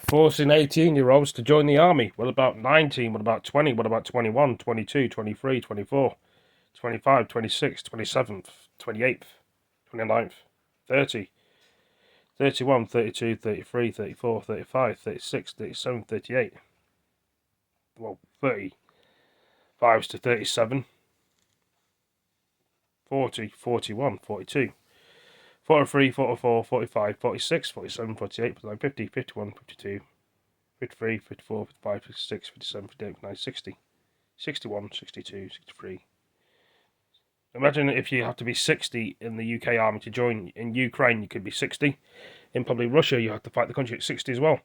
Forcing 18-year-olds to join the army. What about 19? What about 20? What about 21, 22, 23, 24, 25, 26, 27th, 28th, 29th, 30, 31, 32, 33, 34, 35, 36, 37, 38. Well, 35s to 37. 40, 41, 42. 43, 44, 45, 46, 47, 48, 49, 50, 51, 52, 53, 54, 55, 56, 57, 58, 59, 60, 61, 62, 63. Imagine if you have to be 60 in the UK army to join. In Ukraine, you could be 60. In probably Russia, you have to fight the country at 60 as well.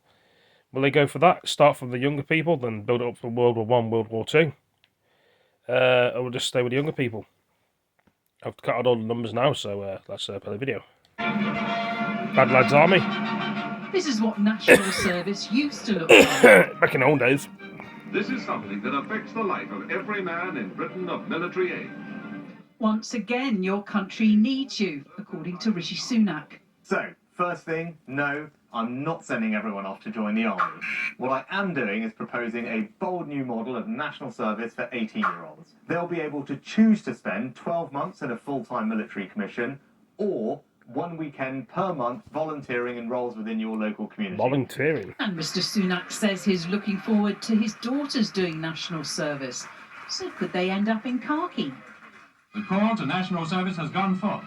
Will they go for that? Start from the younger people, then build it up for World War One, World War Two? Or we'll just stay with the younger people? I've cut out all the numbers now, so let's play the video. Bad Lads Army. This is what national service used to look like. Back in the old days. This is something that affects the life of every man in Britain of military age. Once again, your country needs you, according to Richie Sunak. So, first thing, no, I'm not sending everyone off to join the army. What I am doing is proposing a bold new model of national service for 18-year-olds. They'll be able to choose to spend 12 months in a full-time military commission or 1 weekend per month volunteering in roles within your local community. Volunteering? And Mr. Sunak says he's looking forward to his daughters doing national service. So could they end up in khaki? The call to national service has gone forth.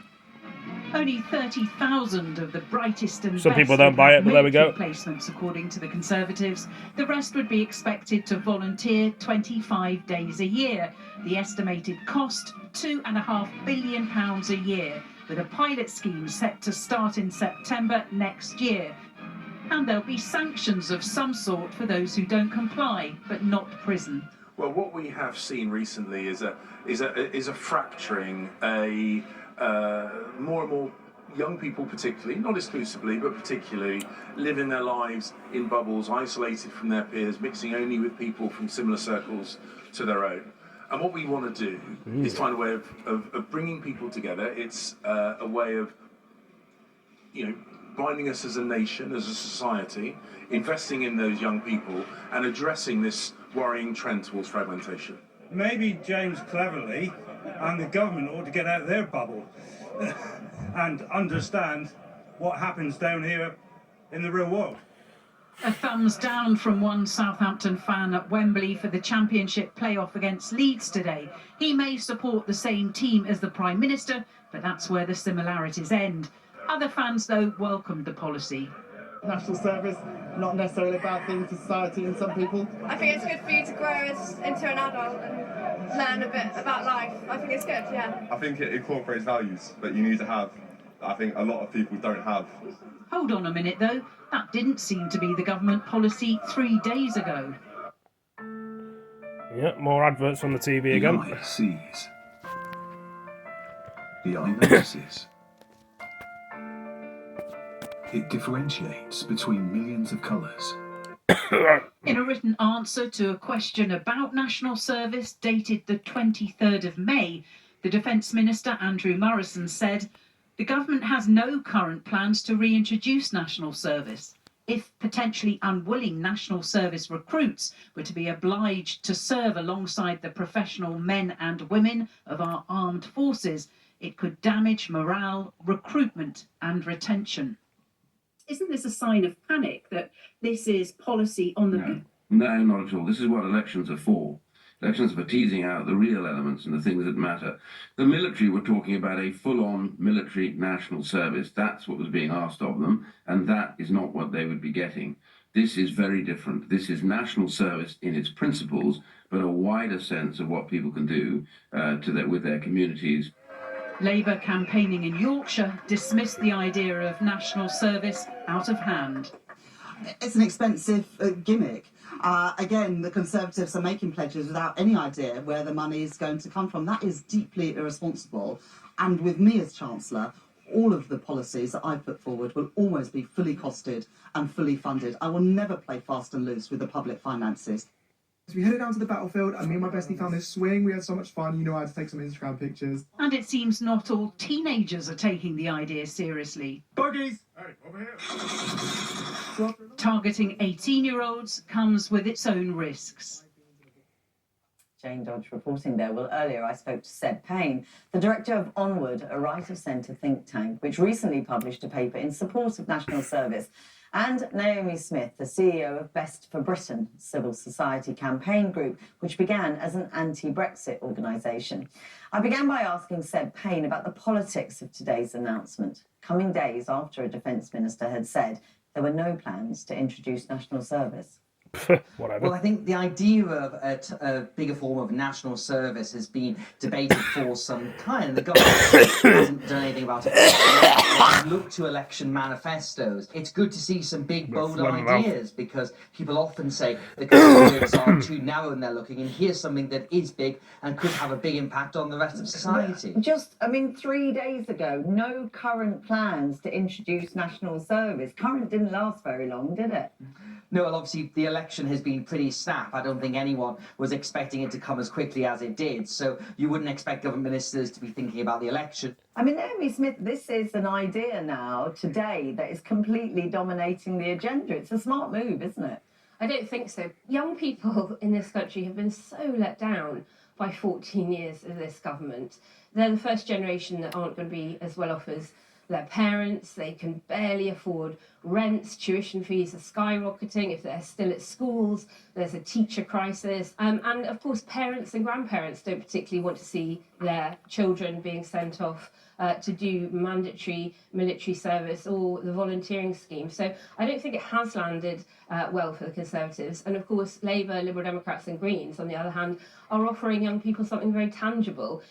Only 30,000 of the brightest and Some best people don't would buy have it, but there we go. military placements, according to the Conservatives. The rest would be expected to volunteer 25 days a year. The estimated cost, £2.5 billion a year, with a pilot scheme set to start in September next year. And there'll be sanctions of some sort for those who don't comply, but not prison. Well, what we have seen recently is a fracturing, more and more young people, particularly, not exclusively, but particularly, living their lives in bubbles, isolated from their peers, mixing only with people from similar circles to their own. And what we want to do is find a way of bringing people together. It's a way of, binding us as a nation, as a society, investing in those young people, and addressing this worrying trend towards fragmentation. Maybe James Cleverly and the government ought to get out of their bubble and understand what happens down here in the real world. A thumbs down from one Southampton fan at Wembley for the Championship playoff against Leeds today. He may support the same team as the Prime Minister, but that's where the similarities end. Other fans, though, welcomed the policy. National service, not necessarily a bad thing for society and some people. I think it's good for you to grow into an adult and learn a bit about life. I think it's good, yeah. I think it incorporates values that you need to have, that I think a lot of people don't have. Hold on a minute, though. That didn't seem to be the government policy 3 days ago. Yeah, more adverts on the TV again. The eye sees. The eye notices. It differentiates between millions of colours. In a written answer to a question about national service dated the 23rd of May, the Defence Minister Andrew Morrison said, "The government has no current plans to reintroduce national service. If potentially unwilling national service recruits were to be obliged to serve alongside the professional men and women of our armed forces, it could damage morale, recruitment and retention." Isn't this a sign of panic that this is policy on the... No, not at all. This is what elections are for. Elections are for teasing out the real elements and the things that matter. The military were talking about a full-on military national service. That's what was being asked of them, and that is not what they would be getting. This is very different. This is national service in its principles, but a wider sense of what people can do with their communities. Labour campaigning in Yorkshire dismissed the idea of national service out of hand. It's an expensive gimmick. Again, the Conservatives are making pledges without any idea where the money is going to come from. That is deeply irresponsible. And with me as Chancellor, all of the policies that I put forward will always be fully costed and fully funded. I will never play fast and loose with the public finances. So we headed down to the battlefield and me and my bestie found this swing. We had so much fun, I had to take some Instagram pictures. And it seems not all teenagers are taking the idea seriously. Buggies! Hey, over here. Targeting 18-year-olds comes with its own risks. Jane Dodge reporting there. Well, earlier I spoke to Seb Payne, the director of Onward, a right-of-centre think tank, which recently published a paper in support of national service, and Naomi Smith, the CEO of Best for Britain, civil society campaign group, which began as an anti-Brexit organisation. I began by asking Seb Payne about the politics of today's announcement, coming days after a defence minister had said there were no plans to introduce national service. Whatever. Well, I think the idea of a bigger form of national service has been debated for some time, and the government hasn't done anything about it. Look to election manifestos. It's good to see some big, bold ideas, because people often say the Conservatives are too narrow in their looking, and here's something that is big and could have a big impact on the rest of society. Just, 3 days ago, no current plans to introduce national service. Current didn't last very long, did it? No, well, obviously the election has been pretty snap. I don't think anyone was expecting it to come as quickly as it did. So you wouldn't expect government ministers to be thinking about the election. Naomi Smith, this is an idea now, today, that is completely dominating the agenda. It's a smart move, isn't it? I don't think so. Young people in this country have been so let down by 14 years of this government. They're the first generation that aren't going to be as well off as their parents. They can barely afford rents, tuition fees are skyrocketing. If they're still at schools, there's a teacher crisis. And of course, parents and grandparents don't particularly want to see their children being sent off to do mandatory military service or the volunteering scheme. So I don't think it has landed well for the Conservatives. And of course, Labour, Liberal Democrats and Greens, on the other hand, are offering young people something very tangible.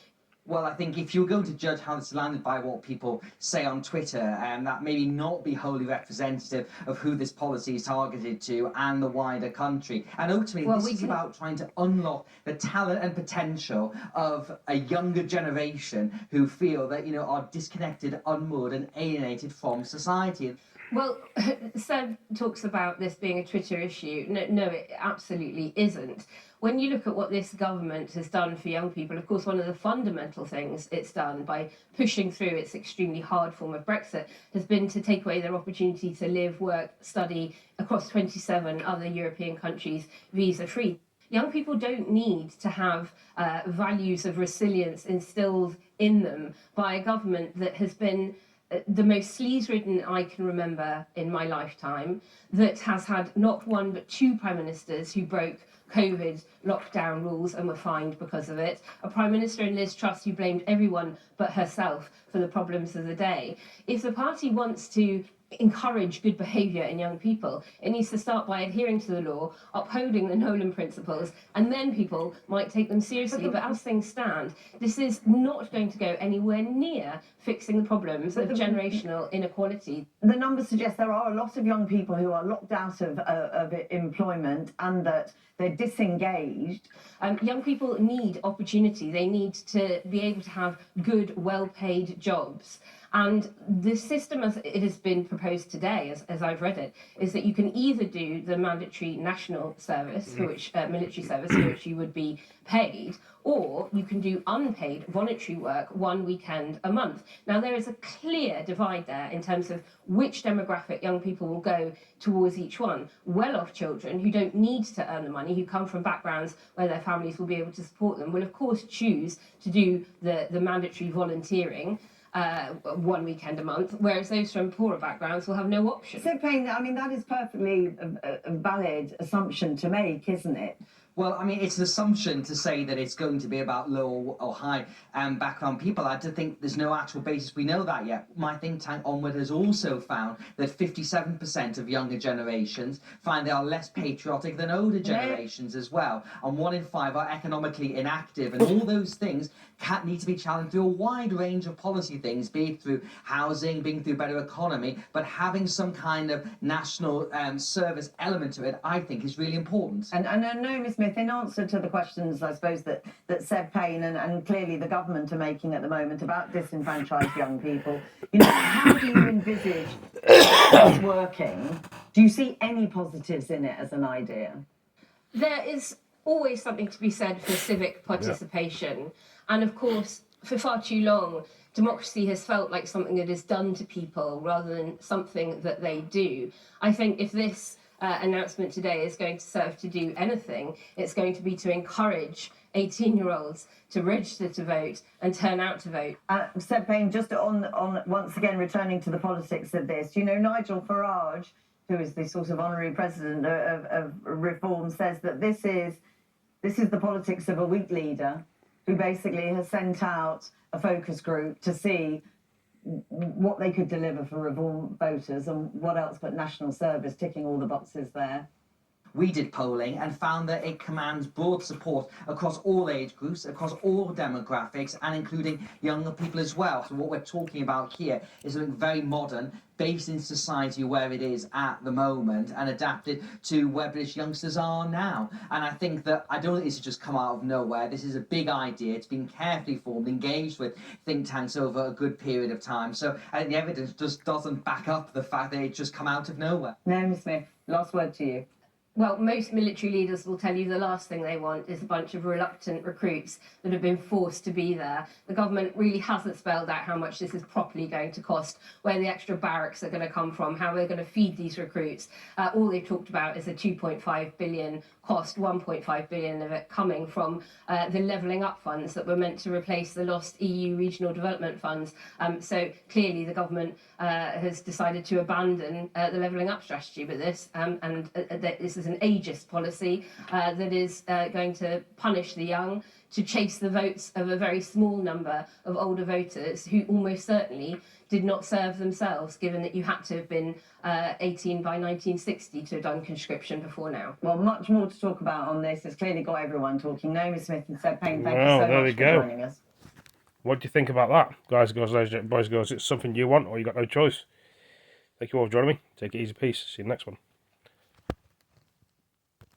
Well, I think if you're going to judge how this landed by what people say on Twitter, that maybe not be wholly representative of who this policy is targeted to and the wider country. And ultimately, this is about trying to unlock the talent and potential of a younger generation who feel that, are disconnected, unmoored and alienated from society. Well, Seb talks about this being a Twitter issue. No, it absolutely isn't. When you look at what this government has done for young people, of course, one of the fundamental things it's done by pushing through its extremely hard form of Brexit has been to take away their opportunity to live, work, study across 27 other European countries visa-free. Young people don't need to have values of resilience instilled in them by a government that has been the most sleaze-ridden I can remember in my lifetime, that has had not one but two prime ministers who broke COVID lockdown rules and were fined because of it, a Prime Minister in Liz Truss who blamed everyone but herself for the problems of the day. If the party wants to encourage good behaviour in young people, it needs to start by adhering to the law, upholding the Nolan principles, and then people might take them seriously. But as things stand, this is not going to go anywhere near fixing the problems of generational inequality. The numbers suggest there are a lot of young people who are locked out of employment and that they're disengaged. Young people need opportunity. They need to be able to have good, well-paid jobs. And the system as it has been proposed today, as I've read it, is that you can either do the mandatory national service, for which military service, for which you would be paid, or you can do unpaid voluntary work 1 weekend a month. Now, there is a clear divide there in terms of which demographic young people will go towards each one. Well-off children who don't need to earn the money, who come from backgrounds where their families will be able to support them, will of course choose to do the mandatory volunteering 1 weekend a month, whereas those from poorer backgrounds will have no option. So, Payne, that is perfectly a valid assumption to make, isn't it? Well, it's an assumption to say that it's going to be about low or high background people. I don't think there's no actual basis. We know that yet. My think tank Onward has also found that 57% of younger generations find they are less patriotic than older generations as well. And 1 in 5 are economically inactive. And all those things need to be challenged through a wide range of policy things, be it through housing, being through better economy, but having some kind of national service element to it, I think, is really important. And Naomi Smith, in answer to the questions, I suppose, that Seb Payne and clearly the government are making at the moment about disenfranchised young people, how do you envisage this working? Do you see any positives in it as an idea? There is always something to be said for civic participation. And of course, for far too long, democracy has felt like something that is done to people rather than something that they do. I think if this announcement today is going to serve to do anything, it's going to be to encourage 18-year-olds to register to vote and turn out to vote. Seb Payne, just on once again returning to the politics of this, you know, Nigel Farage, who is the sort of honorary president of Reform, says that this is the politics of a weak leader who basically has sent out a focus group to see what they could deliver for Reform voters and what else but national service, ticking all the boxes there. We did polling and found that it commands broad support across all age groups, across all demographics, and including younger people as well. So what we're talking about here is something very modern, based in society where it is at the moment, and adapted to where British youngsters are now. And I think that, I don't think this has just come out of nowhere. This is a big idea. It's been carefully formed, engaged with think tanks over a good period of time. So I think the evidence just doesn't back up the fact that it's just come out of nowhere. Naomi Smith, last word to you. Well, most military leaders will tell you the last thing they want is a bunch of reluctant recruits that have been forced to be there. The government really hasn't spelled out how much this is properly going to cost, where the extra barracks are going to come from, how they're going to feed these recruits. All they've talked about is a 2.5 billion cost, 1.5 billion of it coming from the levelling up funds that were meant to replace the lost EU regional development funds. So clearly the government has decided to abandon the levelling up strategy with this, and this is an ageist policy that is going to punish the young, to chase the votes of a very small number of older voters who almost certainly did not serve themselves, given that you had to have been 18 by 1960 to have done conscription before now. Well, much more to talk about on this. It's clearly got everyone talking. Naomi Smith and Seb Payne, thank you so much for joining us. What do you think about that? Guys, girls, ladies, boys, girls, it's something you want or you got no choice. Thank you all for joining me. Take it easy, peace. See you in the next one.